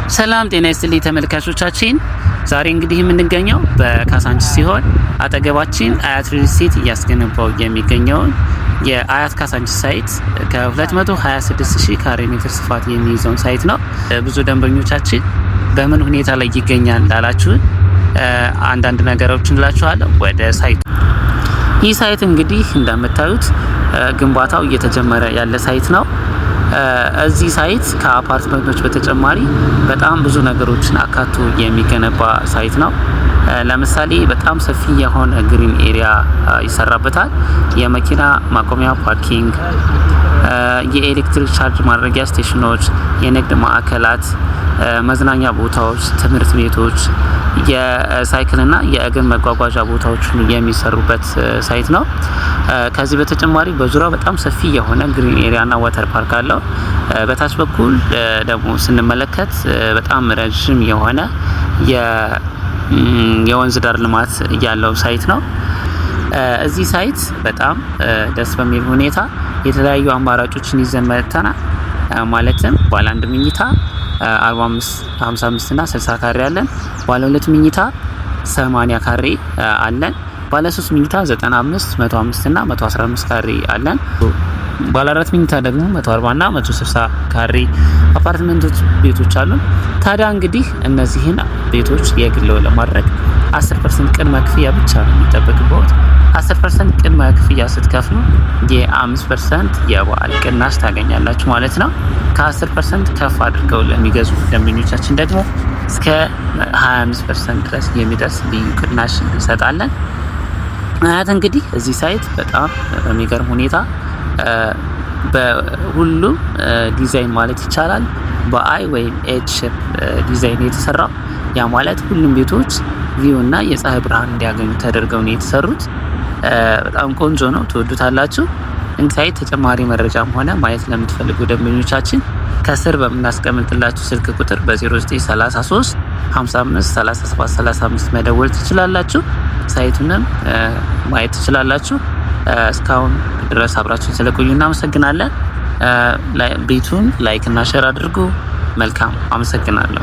ሰላም ጤና ይስጥልኝ ተመልካቾቻችን። ዛሬ እንግዲህ የምንገኘው በካሳንቺስ ሲሆን አጠገባችን አያት ሪል ስቴት እያስገነባው የሚገኘውን የአያት ካሳንቺስ ሳይት ከ226000 ካሬ ሜትር ስፋት የሚይዘውን ሳይት ነው። ብዙ ደንበኞቻችን በምን ሁኔታ ላይ ይገኛል ላላችሁ አንዳንድ ነገሮችን እላችኋለሁ። ወደ ሳይቱ ይህ ሳይት እንግዲህ እንደምታዩት ግንባታው እየተጀመረ ያለ ሳይት ነው። እዚህ ሳይት ከአፓርትመንቶች በተጨማሪ በጣም ብዙ ነገሮችን አካቶ የሚገነባ ሳይት ነው። ለምሳሌ በጣም ሰፊ የሆነ ግሪን ኤሪያ ይሰራበታል። የመኪና ማቆሚያ ፓርኪንግ፣ የኤሌክትሪክ ቻርጅ ማድረጊያ ስቴሽኖች፣ የንግድ ማዕከላት፣ መዝናኛ ቦታዎች፣ ትምህርት ቤቶች፣ የሳይክልና የእግር መጓጓዣ ቦታዎች የሚሰሩበት ሳይት ነው። ከዚህ በተጨማሪ በዙሪያው በጣም ሰፊ የሆነ ግሪን ኤሪያና ዋተር ፓርክ አለው። በታች በኩል ደግሞ ስንመለከት በጣም ረጅም የሆነ የወንዝ ዳር ልማት ያለው ሳይት ነው። እዚህ ሳይት በጣም ደስ በሚል ሁኔታ የተለያዩ አማራጮችን ይዘን መጥተናል። ማለትም ባለ 1 መኝታ 45፣ 55 እና 60 ካሬ አለን። ባለ 2 መኝታ 80 ካሬ አለን። ባለ 3 መኝታ 95፣ 105 እና 115 ካሬ አለን። ባለ 4 መኝታ ደግሞ 140 እና 160 ካሬ አፓርትመንቶች ቤቶች አሉን። ታዲያ እንግዲህ እነዚህን ቤቶች የግል ለማድረግ 10% ቅድመ ክፍያ ብቻ ነው የሚጠበቅበት። 10% ቅድመ ክፍያ ስትከፍሉ የ5% የበዓል ቅናሽ ታገኛላችሁ ማለት ነው። ከ10% ከፍ አድርገው ለሚገዙ ደንበኞቻችን ደግሞ እስከ 25% ድረስ የሚደርስ ልዩ ቅናሽ እንሰጣለን። አያት እንግዲህ እዚህ ሳይት በጣም በሚገርም ሁኔታ በሁሉም ዲዛይን ማለት ይቻላል በአይ ወይም ኤች ሼፕ ዲዛይን የተሰራው። ያ ማለት ሁሉም ቤቶች ቪው እና የፀሐይ ብርሃን እንዲያገኙ ተደርገው ነው የተሰሩት። በጣም ቆንጆ ነው፣ ትወዱታላችሁ። እንግዲህ ተጨማሪ መረጃም ሆነ ማየት ለምትፈልጉ ደንበኞቻችን ከስር በምናስቀምጥላችሁ ስልክ ቁጥር በ0933 55 37 35 መደወል ትችላላችሁ። ሳይቱንም ማየት ትችላላችሁ። እስካሁን ድረስ አብራችሁን ስለቆዩ እናመሰግናለን። ቤቱን ላይክ እና ሼር አድርጉ። መልካም አመሰግናለሁ።